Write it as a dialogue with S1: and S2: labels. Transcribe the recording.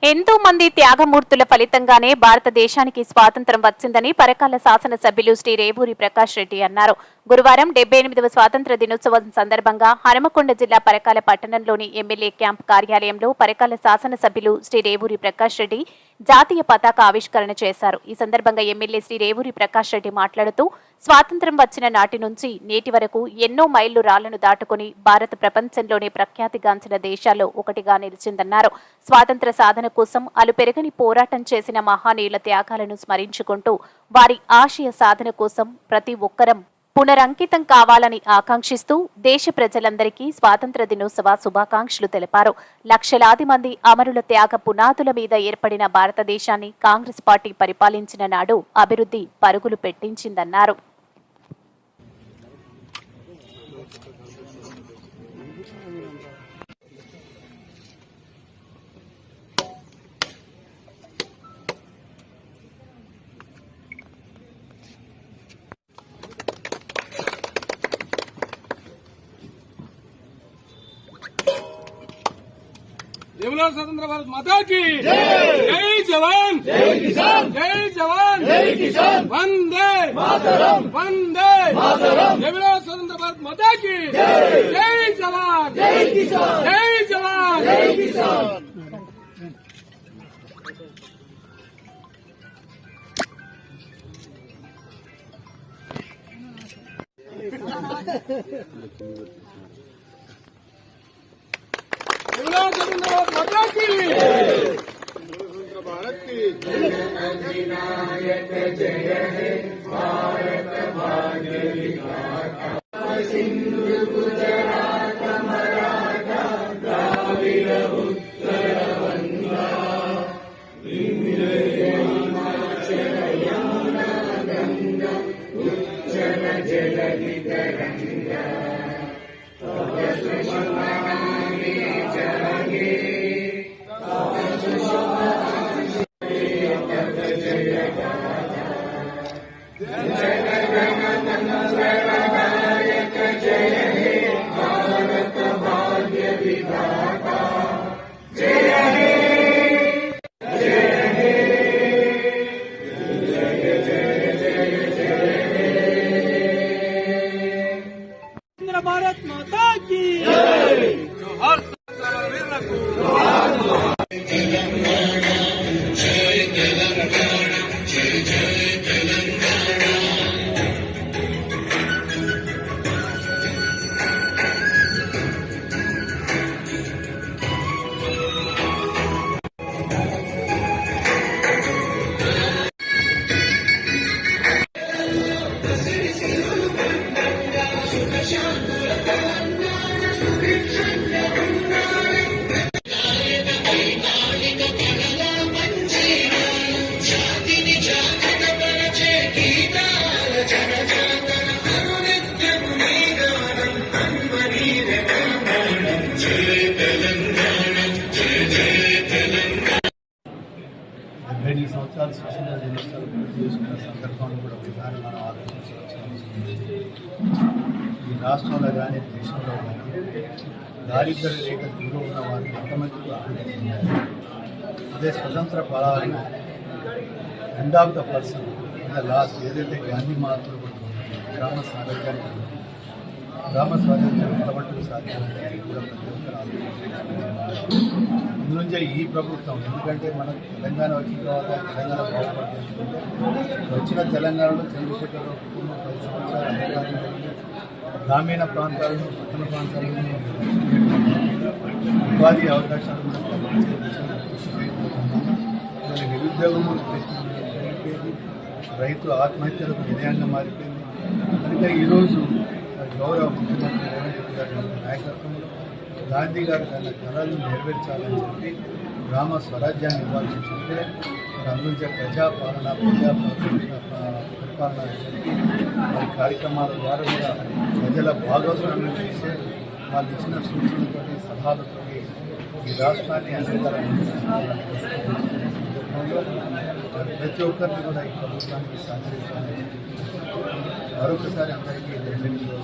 S1: ఎంతో మంది త్యాగమూర్తుల ఫలితంగానే భారతదేశానికి స్వాతంత్ర్యం వచ్చిందని పరకాల శాసనసభ్యులు శ్రీ రేవూరి ప్రకాష్ రెడ్డి అన్నారు. గురువారం 78వ స్వాతంత్ర్య దినోత్సవం సందర్భంగా హనుమకొండ జిల్లా పరకాల పట్టణంలోని ఎమ్మెల్యే క్యాంప్ కార్యాలయంలో పరకాల శాసనసభ్యులు శ్రీ రేవూరి ప్రకాష్ రెడ్డి జాతీయ పతాక ఆవిష్కరణ చేశారు. ఈ సందర్భంగా ఎమ్మెల్యే శ్రీ రేవూరి ప్రకాష్ రెడ్డి మాట్లాడుతూ స్వాతంత్ర్యం వచ్చిన నాటి నుంచి నేటి వరకు ఎన్నో మైళ్లు రాళ్లను దాటుకుని భారత ప్రపంచంలోనే ప్రఖ్యాతిగాంచిన దేశాల్లో ఒకటిగా నిలిచిందన్నారు. స్వాతంత్ర్య సాధన కోసం అలుపెరగని పోరాటం చేసిన మహానీయుల త్యాగాలను స్మరించుకుంటూ వారి ఆశయ సాధన కోసం ప్రతి ఒక్కరం పునరంకితం కావాలని ఆకాంక్షిస్తూ దేశ ప్రజలందరికీ స్వాతంత్ర దినోత్సవ శుభాకాంక్షలు తెలిపారు. లక్షలాది మంది అమరుల త్యాగ పునాదుల మీద ఏర్పడిన భారతదేశాన్ని కాంగ్రెస్ పార్టీ పరిపాలించిన నాడు అభివృద్ధి పరుగులు పెట్టించిందన్నారు.
S2: स्वतंत्र भारत माता की जय जवान जय किसान जय जवान जय किसान वंदे मातरम वंदे मातरम स्वतंत्र भारत माता की जय जवान जय किसान जय जवान जय किसान। भारत की अधिनायक जय हे भारत भाग्य विधाता सिंधु गुजरात मराठा द्राविड़ उत्तर बंगा विंध्य हिमाचल यमुना गंगा उच्चल जलधि तरंगा तव सुमनानि जगे भारत माता की जोहार
S3: సంవత్సరాలు స్వతంత్ర దినోత్సవాలు పూర్తి చేసుకున్న సందర్భంలో కూడా ఒకసారి మనం ఆలోచించవచ్చు. ఈ రాష్ట్రంలో కానీ దేశంలో కానీ దారిద్ర్య రేఖ దిగువ ఉన్న వారికి ఎంతమందికి అభివృద్ధి చెందారు. అదే స్వతంత్ర ఫలాలు end of the person in the last ఏదైతే గాంధీ మహాత్ములు కూడా గ్రామ స్వరాజ్యానికి గ్రామ స్వాతంత్ర్యం ఎంతమట్టుకు సాధ్యమవుతుంది కూడా ప్రతి ఒక్కరు ఆలోచించారు. అందులోంచే ఈ ప్రభుత్వం ఎందుకంటే మనకు తెలంగాణ వచ్చిన తర్వాత తెలంగాణ బాగుపడుతుంటే వచ్చిన తెలంగాణలో చంద్రశేఖరరావు కుటుంబం 10 సంవత్సరాలు అధికారంలో గ్రామీణ ప్రాంతాలను పట్టణ ప్రాంతాలను ఉపాధి అవకాశాలు కూడా కల్పించే దిశగా కృషి చేయబోతున్నాము. నిరుద్యోగము పెరిగిపోయింది, రైతు ఆత్మహత్యలకు వినయంగా మారిపోయింది. కనుక ఈరోజు గౌరవ ముఖ్యమంత్రి రేవంత్ రెడ్డి గారి నాయకత్వంలో గాంధీ గారు తన కళలను నెరవేర్చాలని చెప్పి గ్రామ స్వరాజ్యాన్ని ఇవ్వాల్సి చెప్తే మరి అందించే ప్రజాపాలన పరిపాలన చెప్పి వారి కార్యక్రమాల ద్వారా కూడా ప్రజల భాగస్వామ్యం చేసే వాళ్ళు ఇచ్చిన సూచనలతోటి సలహాలతో ఈ రాష్ట్రాన్ని అనేక సందర్భంలో ప్రతి ఒక్కరిని కూడా ఈ ప్రభుత్వానికి సహకరించాలని మరొకసారి అందరికీ 78వ